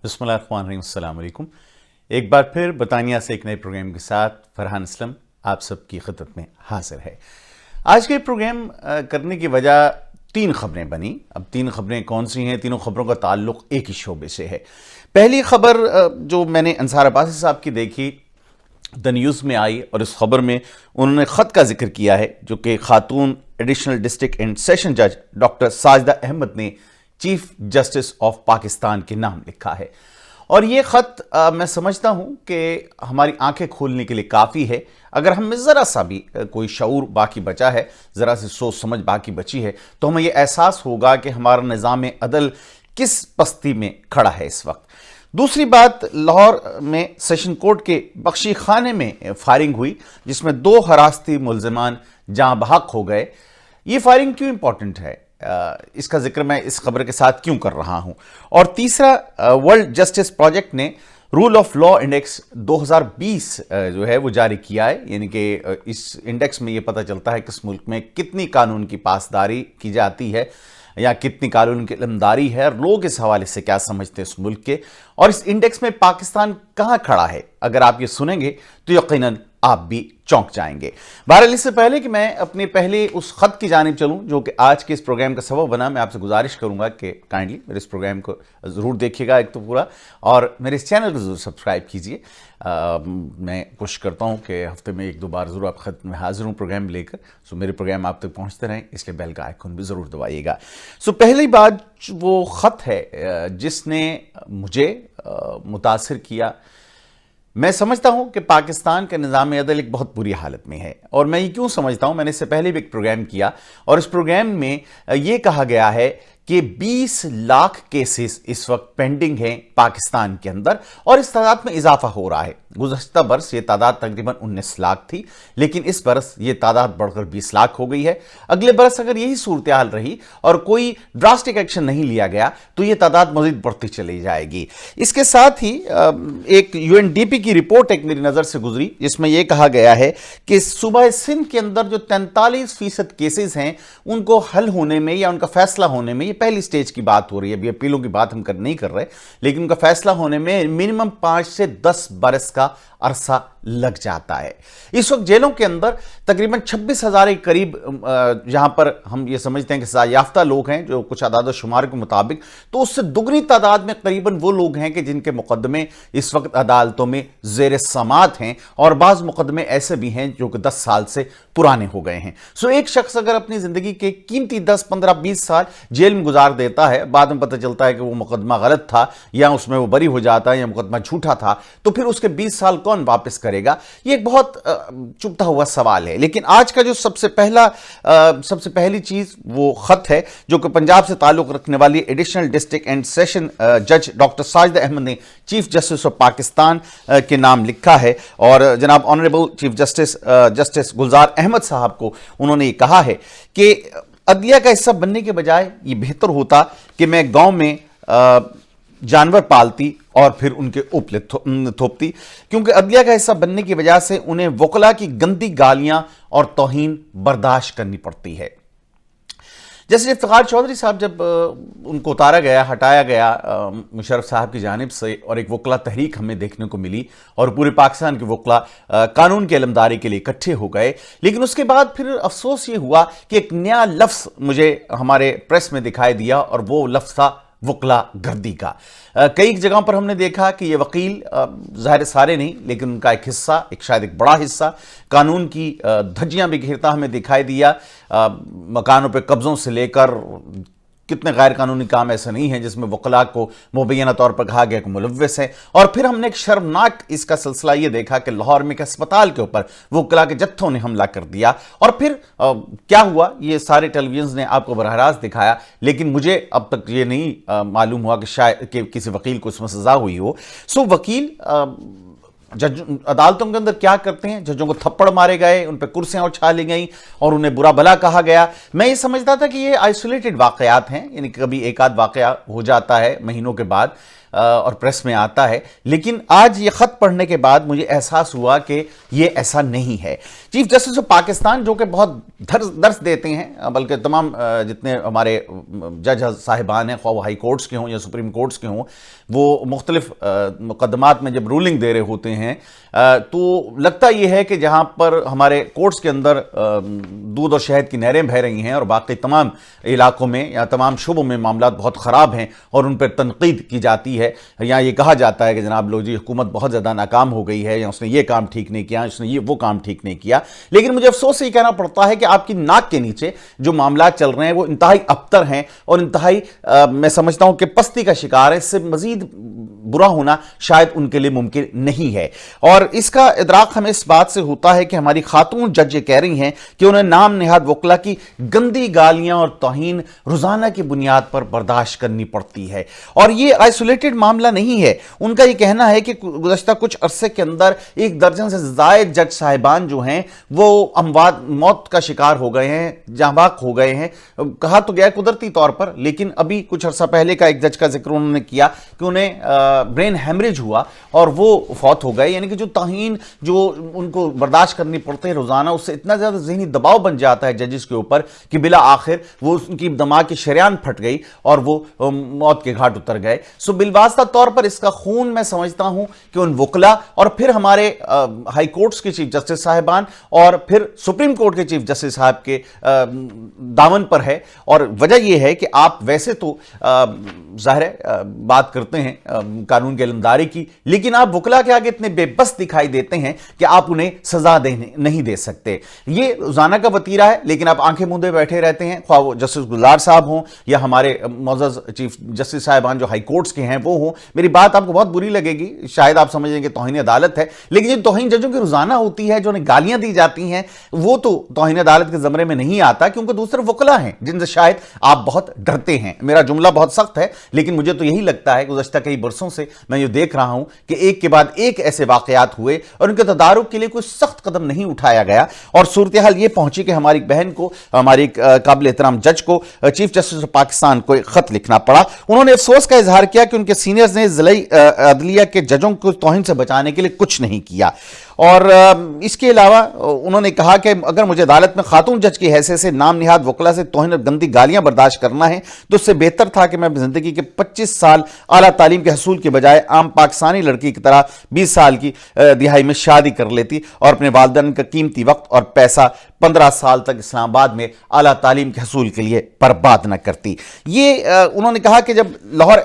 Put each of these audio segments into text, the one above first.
بسم اللہ الرحمن الرحیم، السلام علیکم۔ ایک بار پھر برطانیہ سے ایک نئے پروگرام کے ساتھ فرحان اسلم آپ سب کی خدمت میں حاضر ہے۔ آج کے پروگرام کرنے کی وجہ 3 خبریں بنی۔ اب 3 خبریں کون سی ہیں؟ تینوں خبروں کا تعلق ایک ہی شعبے سے ہے۔ پہلی خبر جو میں نے انصار عباسی صاحب کی دیکھی، دا نیوز میں آئی، اور اس خبر میں انہوں نے خط کا ذکر کیا ہے جو کہ خاتون ایڈیشنل ڈسٹرکٹ اینڈ سیشن جج ڈاکٹر ساجدہ احمد نے چیف جسٹس آف پاکستان کے نام لکھا ہے۔ اور یہ خط میں سمجھتا ہوں کہ ہماری آنکھیں کھولنے کے لیے کافی ہے۔ اگر ہم میں ذرا سا بھی کوئی شعور باقی بچا ہے، ذرا سی سوچ سمجھ باقی بچی ہے، تو ہمیں یہ احساس ہوگا کہ ہمارا نظام عدل کس پستی میں کھڑا ہے اس وقت۔ دوسری بات، لاہور میں سیشن کورٹ کے بخشی خانے میں فائرنگ ہوئی جس میں 2 حراستی ملزمان جاں بحق ہو گئے۔ یہ فائرنگ کیوں امپورٹنٹ ہے؟ اس کا ذکر میں اس خبر کے ساتھ کیوں کر رہا ہوں؟ اور تیسرا، ورلڈ جسٹس پروجیکٹ نے رول آف لا انڈیکس 2020 جو ہے وہ جاری کیا ہے، یعنی کہ اس انڈیکس میں یہ پتہ چلتا ہے کہ اس ملک میں کتنی قانون کی پاسداری کی جاتی ہے یا کتنی قانون کی علمداری ہے، اور لوگ اس حوالے سے کیا سمجھتے ہیں اس ملک کے، اور اس انڈیکس میں پاکستان کہاں کھڑا ہے۔ اگر آپ یہ سنیں گے تو یقیناً آپ بھی چونک جائیں گے۔ بہرحال اس سے پہلے کہ میں اپنے پہلے اس خط کی جانب چلوں جو کہ آج کے اس پروگرام کا سبب بنا، میں آپ سے گزارش کروں گا کہ کائنڈلی میرے اس پروگرام کو ضرور دیکھیے گا ایک تو پورا، اور میرے اس چینل کو ضرور سبسکرائب کیجیے۔ میں کوشش کرتا ہوں کہ ہفتے میں 1-2 بار ضرور آپ خدمت میں حاضر ہوں پروگرام لے کر، سو میرے پروگرام آپ تک پہنچتے رہیں، اس لیے بیل کا آئیکن بھی ضرور دبائیے گا۔ سو پہلی بات وہ خط ہے جس نے مجھے متاثر کیا۔ میں سمجھتا ہوں کہ پاکستان کا نظام عدل ایک بہت بری حالت میں ہے، اور میں یہ کیوں سمجھتا ہوں؟ میں نے اس سے پہلے بھی ایک پروگرام کیا، اور اس پروگرام میں یہ کہا گیا ہے کہ 20 لاکھ کیسز اس وقت پینڈنگ ہیں پاکستان کے اندر، اور اس تعداد میں اضافہ ہو رہا ہے۔ گزشتہ برس یہ تعداد تقریباً 19 لاکھ تھی، لیکن اس برس یہ تعداد بڑھ کر 20 لاکھ ہو گئی ہے۔ اگلے برس اگر یہی صورتحال رہی اور کوئی ڈراسٹک ایکشن نہیں لیا گیا تو یہ تعداد مزید بڑھتی چلی جائے گی۔ اس کے ساتھ ہی ایک UNDP کی رپورٹ ایک میری نظر سے گزری جس میں یہ کہا گیا ہے کہ صوبہ سندھ کے اندر جو 43% کیسز ہیں ان کو حل ہونے میں یا ان کا فیصلہ ہونے میں، یہ پہلی سٹیج کی بات ہو رہی ہے، ابھی اپیلوں کی بات ہم نہیں کر رہے، لیکن ان کا فیصلہ ہونے میں منیمم 5 سے 10 برس کا عرصہ لگ جاتا ہے۔ اس وقت جیلوں کے اندر تقریباً 26,000 کے قریب جہاں پر ہم یہ سمجھتے ہیں کہ سزا یافتہ لوگ ہیں جو کچھ اعداد و شمار کے مطابق، تو اس سے دگنی تعداد میں قریباً وہ لوگ ہیں کہ جن کے مقدمے اس وقت عدالتوں میں زیر سماعت ہیں، اور بعض مقدمے ایسے بھی ہیں جو کہ 10 سال سے پرانے ہو گئے ہیں۔ سو ایک شخص اگر اپنی زندگی کے قیمتی 10 15 20 سال جیل میں گزار دیتا ہے، بعد میں پتہ چلتا ہے کہ وہ مقدمہ غلط تھا یا اس میں وہ بری ہو جاتا ہے یا مقدمہ جھوٹا تھا، تو پھر اس کے 20 سال کون واپس کرے گا؟ یہ ایک بہت چبھتا ہوا سوال ہے۔ لیکن آج کا جو سب سے پہلی چیز وہ خط ہے جو کہ پنجاب سے تعلق رکھنے والی ایڈیشنل ڈسٹرکٹ اینڈ سیشن جج ڈاکٹر ساجدہ احمد نے چیف جسٹس آف پاکستان کے نام لکھا ہے، اور جناب honourable chief justice Gulzar Ahmed صاحب کو انہوں نے یہ کہا ہے کہ عدلیہ کا حصہ بننے کے بجائے یہ بہتر ہوتا کہ میں گاؤں میں جانور پالتی اور پھر ان کے اوپلے تھوپتی، کیونکہ عدلیہ کا حصہ بننے کی وجہ سے انہیں وکلا کی گندی گالیاں اور توہین برداشت کرنی پڑتی ہے۔ جیسے افتخار چودھری صاحب جب ان کو اتارا گیا، ہٹایا گیا مشرف صاحب کی جانب سے، اور ایک وکلا تحریک ہمیں دیکھنے کو ملی اور پورے پاکستان کے وکلا قانون کی علمداری کے لیے اکٹھے ہو گئے، لیکن اس کے بعد پھر افسوس یہ ہوا کہ ایک نیا لفظ مجھے ہمارے پریس میں دکھائی دیا، اور وہ لفظ تھا وکلا گردی کا۔ کئی جگہوں پر ہم نے دیکھا کہ یہ وکیل، ظاہر سارے نہیں لیکن ان کا ایک حصہ، شاید ایک بڑا حصہ، قانون کی دھجیاں بھی گھیرتا ہمیں دکھائی دیا۔ مکانوں پہ قبضوں سے لے کر کتنے غیر قانونی کام ایسے نہیں ہیں جس میں وکلاء کو مبینہ طور پر کہا گیا کہ ملوث ہیں۔ اور پھر ہم نے ایک شرمناک اس کا سلسلہ یہ دیکھا کہ لاہور میں ایک اسپتال کے اوپر وکلاء کے جتھوں نے حملہ کر دیا، اور پھر کیا ہوا یہ سارے ٹیلی ویژنز نے آپ کو براہ راست دکھایا، لیکن مجھے اب تک یہ نہیں معلوم ہوا کہ شاید کہ کسی وکیل کو اس میں سزا ہوئی ہو۔ سو وکیل جج عدالتوں کے اندر کیا کرتے ہیں؟ ججوں کو تھپڑ مارے گئے، ان پہ کرسیاں اچھالی گئیں اور انہیں برا بھلا کہا گیا۔ میں یہ سمجھتا تھا کہ یہ آئسولیٹڈ واقعات ہیں، یعنی کبھی ایک آدھ واقعہ ہو جاتا ہے مہینوں کے بعد، اور پریس میں آتا ہے، لیکن آج یہ خط پڑھنے کے بعد مجھے احساس ہوا کہ یہ ایسا نہیں ہے۔ چیف جسٹس آف پاکستان جو کہ بہت درس دیتے ہیں، بلکہ تمام جتنے ہمارے جج صاحبان ہیں، خواہ وہ ہائی کورٹس کے ہوں یا سپریم کورٹس کے ہوں، وہ مختلف مقدمات میں جب رولنگ دے رہے ہوتے ہیں تو لگتا یہ ہے کہ جہاں پر ہمارے کورٹس کے اندر دودھ اور شہد کی نہریں بہہ رہی ہیں اور باقی تمام علاقوں میں یا تمام شعبوں میں معاملات بہت خراب ہیں اور ان پر تنقید کی جاتی ہے، یا یہ کہا جاتا ہے کہ جناب لو جی حکومت بہت زیادہ ناکام ہو گئی ہے، یا اس نے یہ کام ٹھیک نہیں کیا، اس نے یہ وہ کام ٹھیک نہیں کیا، لیکن مجھے افسوس سے یہ کہنا پڑتا ہے کہ آپ کی ناک کے نیچے جو معاملات چل رہے ہیں وہ انتہائی ابتر ہیں اور انتہائی میں سمجھتا ہوں کہ پستی کا شکار ہے۔ اس سے مزید برا ہونا شاید ان کے لیے ممکن نہیں ہے، اور اس کا ادراک ہمیں اس بات سے ہوتا ہے کہ ہماری خاتون جج یہ کہہ رہی ہیں کہ انہیں نام نہاد وکلا کی گندی گالیاں اور توہین روزانہ کی بنیاد پر برداشت کرنی پڑتی ہے، اور یہ آئسولیٹڈ معاملہ نہیں ہے۔ ان کا یہ کہنا ہے کہ گزشتہ کچھ عرصے کے اندر 1 درجن سے زائد جج صاحبان جو ہیں وہ موت کا شکار ہو گئے ہیں، جاں بحق ہو گئے ہیں۔ کہا تو گیا قدرتی طور پر، لیکن ابھی کچھ عرصہ پہلے کا ایک جج کا ذکر انہوں نے کیا کہ انہیں برین ہیمریج ہوا اور وہ فوت ہو گئے، یعنی کہ جو توہین جو ان کو برداشت کرنی پڑتے ہیں روزانہ، اس سے اتنا زیادہ ذہنی دباؤ بن جاتا ہے ججز کے اوپر کہ بلا آخر وہ ان کی دماغ کی شریان پھٹ گئی اور وہ موت کے گھاٹ اتر گئے۔ سو بالواسطہ طور پر اس کا خون میں سمجھتا ہوں کہ ان وکلا اور پھر ہمارے ہائی کورٹس کے چیف جسٹس صاحبان اور پھر سپریم کورٹ کے چیف جسٹس صاحب کے دامن پر ہے، اور وجہ یہ ہے کہ آپ ویسے تو ظاہر ہے بات کرتے ہیں قانون کی علمداری کی، لیکن آپ وکلا کے آگے اتنے بے بس دکھائی دیتے ہیں کہ آپ انہیں سزا نہیں دے سکتے۔ یہ روزانہ کا وتیرہ ہے، لیکن آپ آنکھیں موندے بیٹھے رہتے ہیں، خواہ وہ جسٹس گلزار صاحب ہوں یا ہمارے معزز چیف جسٹس صاحبان جو ہائی کورٹس کے ہیں وہ ہوں۔ میری بات آپ کو بہت بری لگے گی، شاید آپ سمجھیں کہ توہین عدالت ہے، لیکن یہ توہین ججوں کی روزانہ ہوتی ہے، جو انہیں گالیاں دی جاتی ہیں، وہ تو توہین عدالت کے زمرے میں نہیں آتا، کیونکہ دوسرے وکلا ہیں جن سے شاید آپ بہت ڈرتے ہیں۔ میرا جملہ بہت سخت ہے، لیکن مجھے تو یہی لگتا ہے کہ گزشتہ کئی برسوں سے میں یہ دیکھ رہا ہوں کہ ایک کے بعد ایک ایسے واقعات ہوئے اور ان کے تدارک کے لیے کوئی سخت قدم نہیں اٹھایا گیا، اور صورتحال یہ پہنچی کہ ہماری بہن کو، ہماری قابل احترام جج کو، چیف جسٹس آف پاکستان کو ایک خط لکھنا پڑا۔ انہوں نے افسوس کا اظہار کیا کہ ان کے سینئرز نے ضلعی عدلیہ کے ججوں کو توہین سے بچانے کے لیے کچھ نہیں کیا، اور اس کے علاوہ انہوں نے کہا کہ اگر مجھے عدالت میں خاتون جج کی حیثیت سے نام نہاد وکلا سے توہین اور گندی گالیاں برداشت کرنا ہے تو اس سے بہتر تھا کہ میں زندگی کے 25 سال اعلیٰ تعلیم کے حصول کے بجائے عام پاکستانی لڑکی کی طرح 20 سال کی دہائی میں شادی کر لیتی اور اپنے والدین کا قیمتی وقت اور پیسہ 15 سال تک اسلام آباد میں اعلیٰ تعلیم کے حصول کے لیے برباد نہ کرتی۔ یہ انہوں نے کہا کہ جب لاہور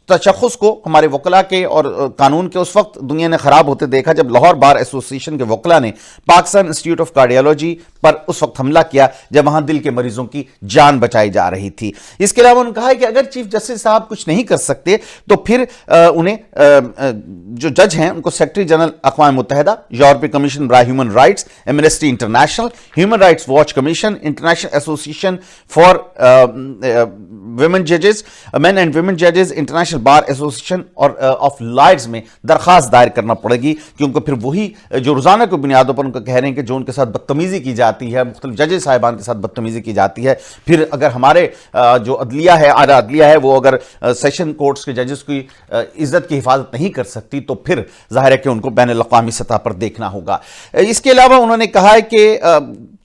تشخص کو ہمارے وکلا کے اور قانون کے اس وقت دنیا نے خراب ہوتے دیکھا جب لاہور بار ایسوسی ایشن کے وکلا نے پاکستان انسٹیٹیوٹ آف کارڈیالوجی پر اس وقت حملہ کیا جب وہاں دل کے مریضوں کی جان بچائی جا رہی تھی۔ اس کے علاوہ انہوں نے کہا ہے کہ اگر چیف جسٹس صاحب کچھ نہیں کر سکتے تو پھر انہیں جو جج ہیں ان کو سیکرٹری جنرل اقوام متحدہ، یورپی کمیشن برائے human rights, Amnesty international, human rights watch commission, international ایسوسی ایشن فار ویمن ججز، مین اینڈ ویمن ججز، انٹرنیشنل بار ایسوسی ایشن اور آف لائرز میں درخواست دائر کرنا پڑے گی، کیونکہ پھر وہی جو روزانہ کو بنیادوں پر ان کو کہہ رہے ہیں کہ جو ان کے ساتھ بدتمیزی کی جاتی ہے، مختلف ججز صاحبان کے ساتھ بدتمیزی کی جاتی ہے، پھر اگر ہمارے جو عدلیہ ہے، اعلیٰ عدلیہ ہے، وہ اگر سیشن کورٹس کے ججز کی عزت کی حفاظت نہیں کر سکتی تو پھر ظاہر ہے کہ ان کو بین الاقوامی سطح پر دیکھنا ہوگا۔ اس کے علاوہ انہوں نے کہا ہے کہ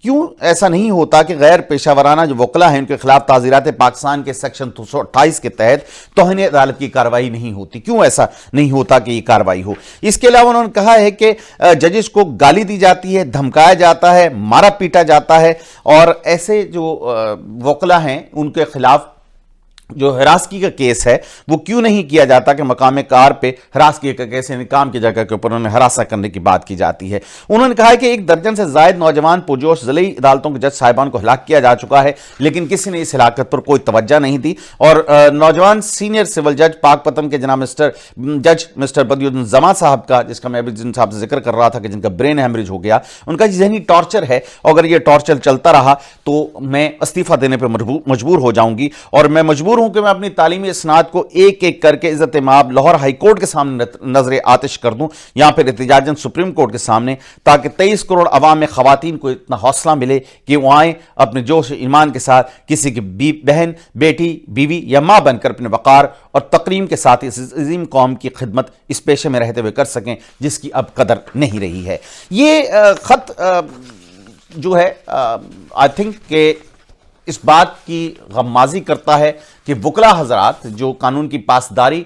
کیوں ایسا نہیں ہوتا کہ غیر پیشہ ورانہ جو وکلا ہیں ان کے خلاف تعزیرات پاکستان کے سیکشن 228 کے تحت توہین عدالت کی کارروائی نہیں ہوتی، کیوں ایسا نہیں ہوتا کہ یہ کارروائی ہو۔ اس کے علاوہ انہوں نے کہا ہے کہ ججز کو گالی دی جاتی ہے، دھمکایا جاتا ہے، مارا پیٹا جاتا ہے، اور ایسے جو وکلا ہیں ان کے خلاف جو ہراسگی کا کیس ہے وہ کیوں نہیں کیا جاتا کہ مقام کار پہ ہراسگی کا کیس یعنی کام کی جگہ کے اوپر انہیں ہراساں کرنے کی بات کی جاتی ہے۔ انہوں نے کہا کہ 1 درجن سے زائد نوجوان پرجوش ضلعی عدالتوں کے جج صاحبان کو ہلاک کیا جا چکا ہے، لیکن کسی نے اس ہلاکت پر کوئی توجہ نہیں دی، اور نوجوان سینئر سول جج پاک پتن کے جناب جج مسٹر بدی الدین زما صاحب کا، جس کا میں ابھی جن صاحب سے ذکر کر رہا تھا کہ جن کا برین ہیمریج ہو گیا، ان کا ذہنی ٹارچر ہے، اور اگر یہ ٹارچر چلتا رہا تو میں استعفیٰ دینے پہ مجبور ہو جاؤں گی، اور میں مجبور مجبور ہوں کہ میں اپنی تعلیمی اسناد کو ایک ایک کر کے عزت مآب لاہور ہائی کورٹ کے سامنے نظر آتش کر دوں یا پھر احتجاجاً سپریم کورٹ کے سامنے، تاکہ 23 کروڑ عوام میں خواتین کو اتنا حوصلہ ملے کہ وہ آئیں اپنے جوش ایمان کے ساتھ کسی کی بہن، بیٹی، بیوی یا ماں بن کر اپنے وقار اور تقریم کے ساتھ اس عظیم قوم کی خدمت اس پیشے میں رہتے ہوئے کر سکیں جس کی اب قدر نہیں رہی ہے۔ یہ خط جو ہے آئی تھنک کہ اس بات کی غمازی کرتا ہے کہ وکلا حضرات جو قانون کی پاسداری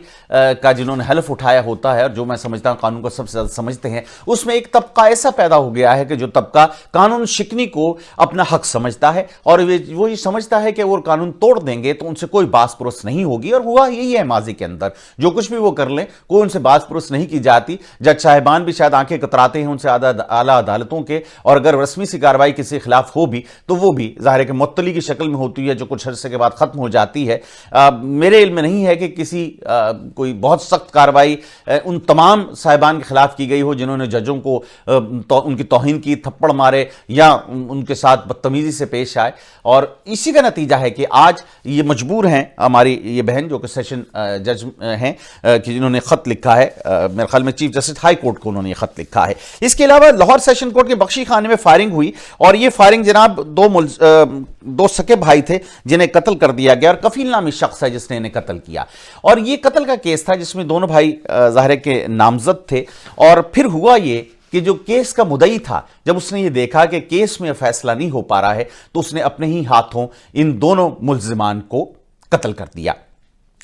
کا جنہوں نے حلف اٹھایا ہوتا ہے اور جو میں سمجھتا ہوں قانون کو سب سے زیادہ سمجھتے ہیں، اس میں ایک طبقہ ایسا پیدا ہو گیا ہے کہ جو طبقہ قانون شکنی کو اپنا حق سمجھتا ہے اور وہ یہ سمجھتا ہے کہ وہ قانون توڑ دیں گے تو ان سے کوئی باس پرس نہیں ہوگی، اور ہوا یہی ہے ماضی کے اندر۔ جو کچھ بھی وہ کر لیں کوئی ان سے باس پرس نہیں کی جاتی۔ جج صاحبان بھی شاید آنکھیں کتراتے ہیں ان سے اعلیٰ عدالتوں کے، اور اگر رسمی سی کارروائی کسی خلاف ہو بھی تو وہ بھی ظاہر ہے کہ معطلی کی شکل میں ہوتی ہے جو کچھ عرصے کے بعد ختم ہو جاتی ہے۔ میرے علم میں نہیں ہے کہ کسی کوئی بہت سخت کارروائی ان تمام صاحبان کے خلاف کی گئی ہو جنہوں نے ججوں کو ان کی توہین کی، تھپڑ مارے یا ان کے ساتھ بدتمیزی سے پیش آئے، اور اسی کا نتیجہ ہے کہ آج یہ مجبور ہیں ہماری یہ بہن جو کہ سیشن جج ہیں کہ جنہوں نے خط لکھا ہے، میرے خیال میں چیف جسٹس ہائی کورٹ کو انہوں نے یہ خط لکھا ہے۔ اس کے علاوہ لاہور سیشن کورٹ کے بخشی خانے میں فائرنگ ہوئی، اور یہ فائرنگ جناب دو سکے بھائی تھے جنہیں قتل کر دیا گیا، اور کفیل نامی شخص ہے جس نے انہیں قتل کیا، اور یہ قتل کا کیس تھا جس میں دونوں بھائی ظاہر کے نامزد تھے۔ اور پھر ہوا یہ کہ جو کیس کا مدعی تھا جب اس نے یہ دیکھا کہ کیس میں فیصلہ نہیں ہو پا رہا ہے تو اس نے اپنے ہی ہاتھوں ان دونوں ملزمان کو قتل کر دیا۔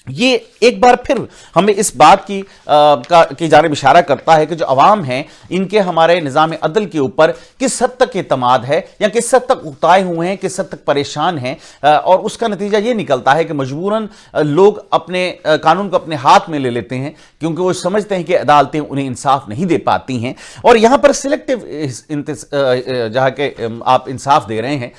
یہ ایک بار پھر ہمیں اس بات کی جانب اشارہ کرتا ہے کہ جو عوام ہیں ان کے ہمارے نظام عدل کے اوپر کس حد تک اعتماد ہے یا کس حد تک اکتائے ہوئے ہیں، کس حد تک پریشان ہیں، اور اس کا نتیجہ یہ نکلتا ہے کہ مجبوراً لوگ اپنے قانون کو اپنے ہاتھ میں لے لیتے ہیں کیونکہ وہ سمجھتے ہیں کہ عدالتیں انہیں انصاف نہیں دے پاتی ہیں۔ اور یہاں پر سلیکٹیو جہاں کہ آپ انصاف دے رہے ہیں،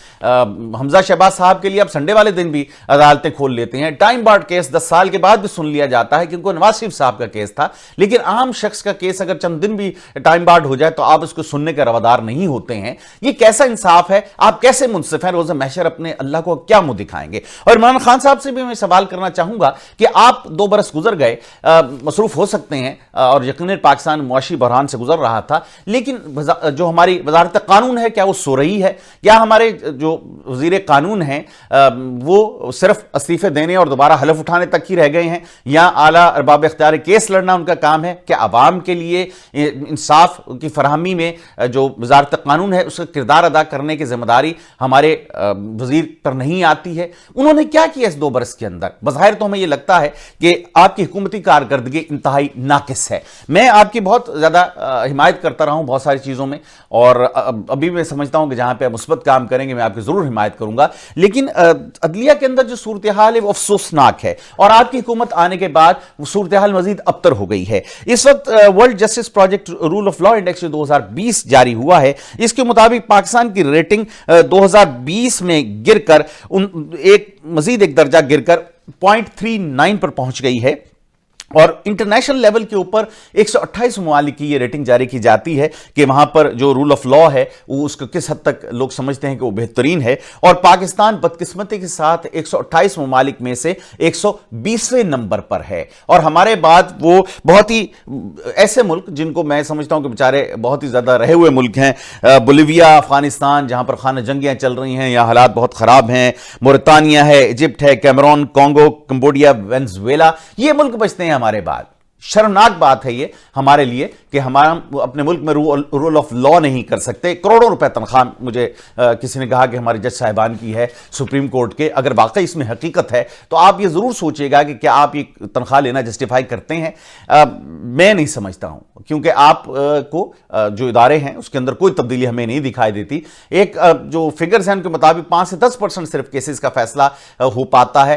حمزہ شہباز صاحب کے لیے اب سنڈے والے دن بھی عدالتیں کھول لیتے ہیں۔ ٹائم بارڈ کیس 10 سال کے بعد بھی سن لیا جاتا ہے کیونکہ نواز شریف صاحب کا کیس تھا، لیکن عام شخص کا کیس اگر چند دن بھی ٹائم بارڈ ہو جائے تو آپ اس کو سننے کا روادار نہیں ہوتے ہیں۔ یہ کیسا انصاف ہے؟ آپ کیسے منصف ہیں؟ روز محشر اپنے اللہ کو کیا منہ دکھائیں گے؟ اور عمران خان صاحب سے بھی میں سوال کرنا چاہوں گا کہ آپ 2 برس گزر گئے، مصروف ہو سکتے ہیں اور یقیناً پاکستان معاشی بحران سے گزر رہا تھا، لیکن جو ہماری وزارت قانون ہے کیا وہ سو رہی ہے؟ کیا ہمارے جو وزیر قانون ہیں وہ صرف استعفے دینے اور دوبارہ حلف اٹھانے تک ہی رہ گئے ہیں، یا اعلیٰ ارباب اختیار کیس لڑنا ان کا کام ہے؟ کہ عوام کے لیے انصاف کی فراہمی میں جو وزارت قانون ہے اس کا کردار ادا کرنے کی ذمہ داری ہمارے وزیر پر نہیں آتی ہے؟ انہوں نے کیا کیا اس 2 برس کے اندر؟ بظاہر تو ہمیں یہ لگتا ہے کہ آپ کی حکومتی کارکردگی انتہائی ناقص ہے۔ میں آپ کی بہت زیادہ حمایت کرتا رہا ہوں بہت ساری چیزوں میں، اور ابھی میں سمجھتا ہوں کہ جہاں پہ آپ مثبت کام کریں گے میں آپ کی ضرور حمایت کروں گا، لیکن عدلیہ کے اندر جو صورتحال ہے وہ افسوسناک ہے، اور آپ کی حکومت آنے کے بعد وہ صورتحال مزید ابتر ہو گئی ہے۔ اس وقت World Justice Project Rule of Law Index 2020 جاری ہوا ہے۔ اس کے مطابق پاکستان کی ریٹنگ 2020 میں گر کر مزید ایک درجہ گر کر 0.39 پر پہنچ گئی ہے، اور انٹرنیشنل لیول کے اوپر 128 ممالک کی یہ ریٹنگ جاری کی جاتی ہے کہ وہاں پر جو رول آف لا ہے وہ اس کو کس حد تک لوگ سمجھتے ہیں کہ وہ بہترین ہے، اور پاکستان بدقسمتی کے ساتھ 128 ممالک میں سے 120ویں نمبر پر ہے۔ اور ہمارے بعد وہ بہت ہی ایسے ملک جن کو میں سمجھتا ہوں کہ بیچارے بہت ہی زیادہ رہے ہوئے ملک ہیں، بولیویا، افغانستان جہاں پر خانہ جنگیاں چل رہی ہیں یا حالات بہت خراب ہیں، موریتانیہ ہے، ایجپٹ ہے، کیمرون، کانگو، کمبوڈیا، وینزویلا، یہ ملک بچتے ہیں ہمارے بعد۔ شرمناک بات ہے یہ ہمارے لیے کہ ہمارا اپنے ملک میں رول آف لا نہیں کر سکتے۔ کروڑوں روپے تنخواہ مجھے کسی نے کہا کہ ہمارے جج صاحبان کی ہے سپریم کورٹ کے، اگر واقعی اس میں حقیقت ہے تو آپ یہ ضرور سوچئے گا کہ کیا آپ یہ تنخواہ لینا جسٹیفائی کرتے ہیں؟ میں نہیں سمجھتا ہوں، کیونکہ آپ کو جو ادارے ہیں اس کے اندر کوئی تبدیلی ہمیں نہیں دکھائی دیتی۔ ایک جو فگرز ہیں ان کے مطابق 5 سے 10% صرف کیسز کا فیصلہ ہو پاتا ہے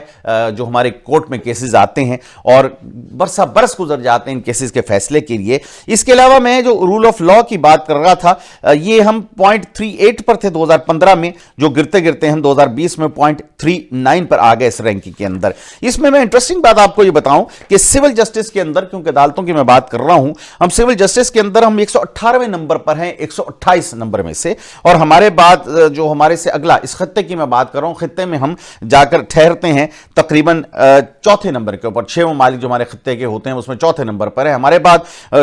جو ہمارے کورٹ میں کیسز آتے ہیں، اور برسہ برس گزر جاتے ہیں ان کیسز کے فیصلے کے لیے. اس کے علاوہ میں جو رول آف لا کی بات کر رہا تھا, یہ ہم 0.38 پر تھے 2015 میں, جو گرتے گرتے ہم 2020 میں 0.39 پر آ گئے اس رینکنگ کے اندر. اس میں انٹرسٹنگ بات آپ کو یہ بتاؤں کہ سول جسٹس کے اندر, کیونکہ عدالتوں کی میں بات کر رہا ہوں, ہم سول جسٹس کے اندر ہم 118ویں نمبر پر ہیں 128 نمبر میں سے, اور ہمارے بعد جو ہمارے سے اگلا اس خطے کی میں بات کر رہا ہوں, خطے میں ہم جا کر ٹھہرتے ہیں تقریباً چوتھے نمبر کے اوپر. 6 ممالک جو ہمارے خطے کے ہوتے ہیں اس میں چوتھے نمبر پر ہے. ہمارے بعد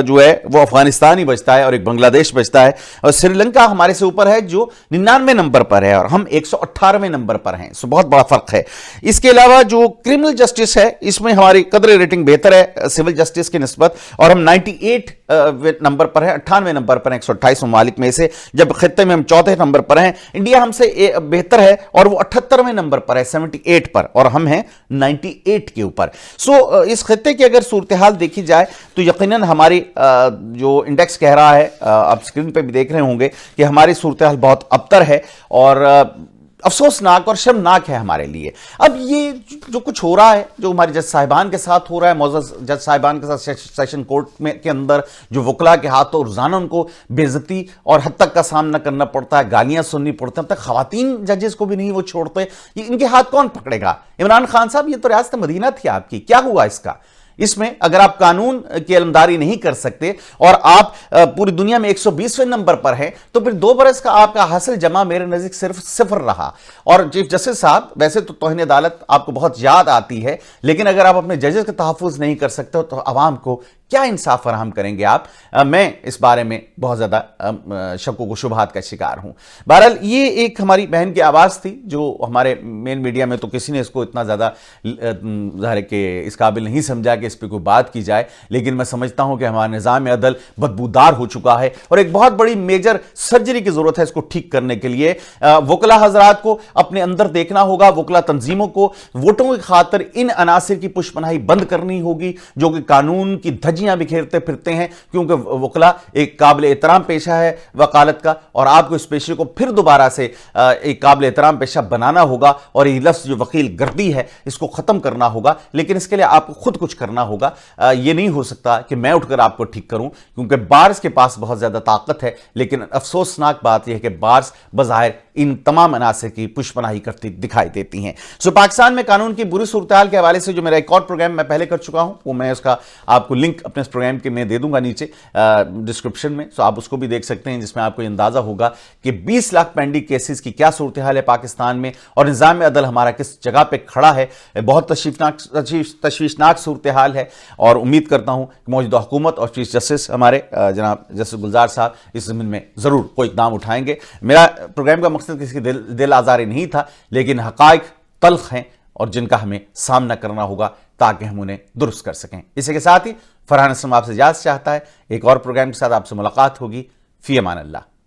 جو ہے وہ افغانستان ہی بچتا ہے اور ایک بنگلہ دیش بچتا ہے, اور سری لنکا ہمارے سے اوپر ہے جو 99 نمبر پر ہے, اور ہم 118ویں نمبر پر ہیں. سو بہت بڑا فرق ہے. اس کے علاوہ جو کرمنل جسٹس ہے اس میں ہماری قدر ریٹنگ بہتر ہے سول جسٹس کی نسبت, اور ہم 98 نمبر پر ہیں, 98 نمبر پر ہیں 128 ممالک میں سے, جب خطے میں ہم چوتھے نمبر پر ہیں. انڈیا ہم سے بہتر ہے اور وہ 78ویں نمبر پر ہے 78 پر, اور ہم ہیں 98 کے اوپر. سو اس خطے کی اگر صورتحال دیکھی جائے تو یقیناً ہماری جو انڈیکس کہہ رہا ہے, آپ اسکرین پہ بھی دیکھ رہے ہوں گے کہ ہماری صورتحال بہت ابتر ہے اور افسوسناک اور شرمناک ہے ہمارے لیے. اب یہ جو کچھ ہو رہا ہے, جو ہمارے جج صاحبان کے ساتھ ہو رہا ہے, معزز جج صاحبان کے ساتھ سیشن کورٹ میں کے اندر, جو وکلاء کے ہاتھوں روزانہ ان کو بے عزتی اور حد تک کا سامنا کرنا پڑتا ہے, گالیاں سننی پڑتی ہیں, اب تک خواتین ججز کو بھی نہیں وہ چھوڑتے. ان کے ہاتھ کون پکڑے گا؟ عمران خان صاحب, یہ تو ریاست مدینہ تھی آپ کی, کیا ہوا اس کا؟ اس میں اگر آپ قانون کی علمداری نہیں کر سکتے اور آپ پوری دنیا میں 120ویں نمبر پر ہیں, تو پھر 2 برس کا آپ کا حاصل جمع میرے نزدیک صرف 0 رہا. اور چیف جسٹس صاحب, ویسے تو توہین عدالت آپ کو بہت یاد آتی ہے, لیکن اگر آپ اپنے ججز کا تحفظ نہیں کر سکتے تو عوام کو کیا انصاف فراہم کریں گے آپ؟ میں اس بارے میں بہت زیادہ شکوک و شبہات کا شکار ہوں. بہرحال یہ ایک ہماری بہن کی آواز تھی جو ہمارے مین میڈیا میں تو کسی نے اس کو اتنا زیادہ ظاہر ہے کہ اس قابل نہیں سمجھا کہ اس پہ کوئی بات کی جائے, لیکن میں سمجھتا ہوں کہ ہمارا نظام عدل بدبودار ہو چکا ہے اور ایک بہت بڑی میجر سرجری کی ضرورت ہے اس کو ٹھیک کرنے کے لیے. وکلاء حضرات کو اپنے اندر دیکھنا ہوگا, وکلاء تنظیموں کو ووٹوں کی خاطر ان عناصر کی پش پناہی بند کرنی ہوگی جو کہ قانون کی دھجیاں بکھیرتے پھرتے ہیں, کیونکہ وکلاء ایک قابل احترام پیشہ ہے وکالت کا, اور آپ کو اس پیشے کو پھر دوبارہ سے ایک قابل احترام پیشہ بنانا ہوگا, اور یہ لفظ جو وکیل گردی ہے اس کو ختم کرنا ہوگا. لیکن اس کے لیے آپ کو خود کچھ کرنا ہوگا. یہ نہیں ہو سکتا کہ میں اٹھ کر آپ کو ٹھیک کروں, کیونکہ بارز کے پاس بہت زیادہ طاقت ہے, لیکن افسوسناک بات یہ ہے کہ بارز بظاہر ان تمام عناصر کی پش پناہی کرتی دکھائی دیتی ہیں. سو پاکستان میں قانون کی بری صورتحال کے حوالے سے جو میرا ایک اور پروگرام میں پہلے کر چکا ہوں, وہ میں اس کا آپ کو لنک اپنے اس پروگرام کے میں دے دوں گا نیچے ڈسکرپشن میں, سو آپ اس کو بھی دیکھ سکتے ہیں, جس میں آپ کو یہ اندازہ ہوگا کہ 20 لاکھ پینڈنگ کیسز کی کیا صورتحال ہے پاکستان میں, اور نظام عدل ہمارا کس جگہ پہ کھڑا ہے. بہت تشویشناک صورتحال ہے, اور امید کرتا ہوں کہ موجودہ حکومت اور چیف جسٹس ہمارے جناب جسٹس گلزار صاحب اس ضمن میں ضرور کوئی اقدام اٹھائیں گے. میرا پروگرام کا مقصد کسی کی دل آزاری نہیں تھا, لیکن حقائق تلخ ہیں اور جن کا ہمیں سامنا کرنا ہوگا تاکہ ہم انہیں درست کر سکیں. اسی کے ساتھ ہی فرحان اسلم آپ سے اجازت چاہتا ہے. ایک اور پروگرام کے ساتھ آپ سے ملاقات ہوگی. فی امان اللہ.